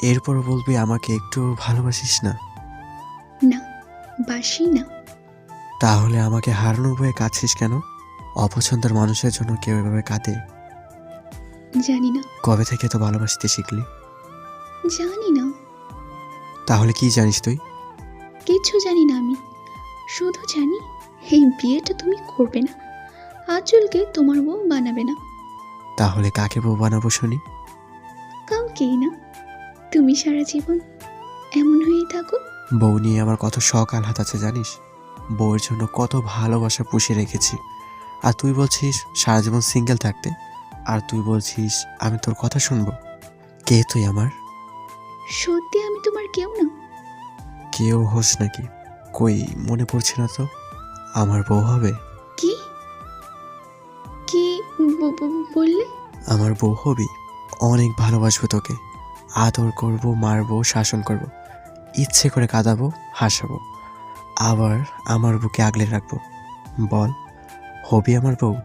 এরপরও বলবি আমাকে একটু ভালোবাসিস না? না, বাসি না। তাহলে আমাকে হারানোর ভয়ে কাঁদছিস কেন? অপছন্দের মানুষের জন্য কেউ এভাবে কাঁদে? জানি না। কবে থেকে তো ভালোবাসতে শিখলি? জানি না। তাহলে কি জানিস তুই? কিছু জানি না আমি। শুধু জানি এই বিয়েটা তুমি করবে না, আঁচলকে তোমার বউ বানাবে না। তাহলে কাকে বউ বানাবো শুনি? কাউকেই না। তুমি সারা জীবন এমন হয়েই থাকো। বউ নিয়ে আমার কত শখ আহ্লাদ আছে জানিস? বউয়ের জন্য কত ভালোবাসা পুষে রেখেছি। আর তুই বলছিস সারা জীবন সিঙ্গেল থাকতে। আর তুই বলছিস আমি তোর কথা শুনবো? কে তুই আমার? সত্যি আমি তোমার কেউ না। কেউ হোস নাকি? কই, মনে পড়ছে না তো। আমার বউ হবে? কি কি বললে? আমার বউ হবি? অনেক ভালোবাসবো তোকে। আদর করব, মারবো, শাসন করব, ইচ্ছে করে কাঁদাবো, হাসাবো, আবার আমার বুকে আগলে রাখবো। বল, হবি আমার বউ?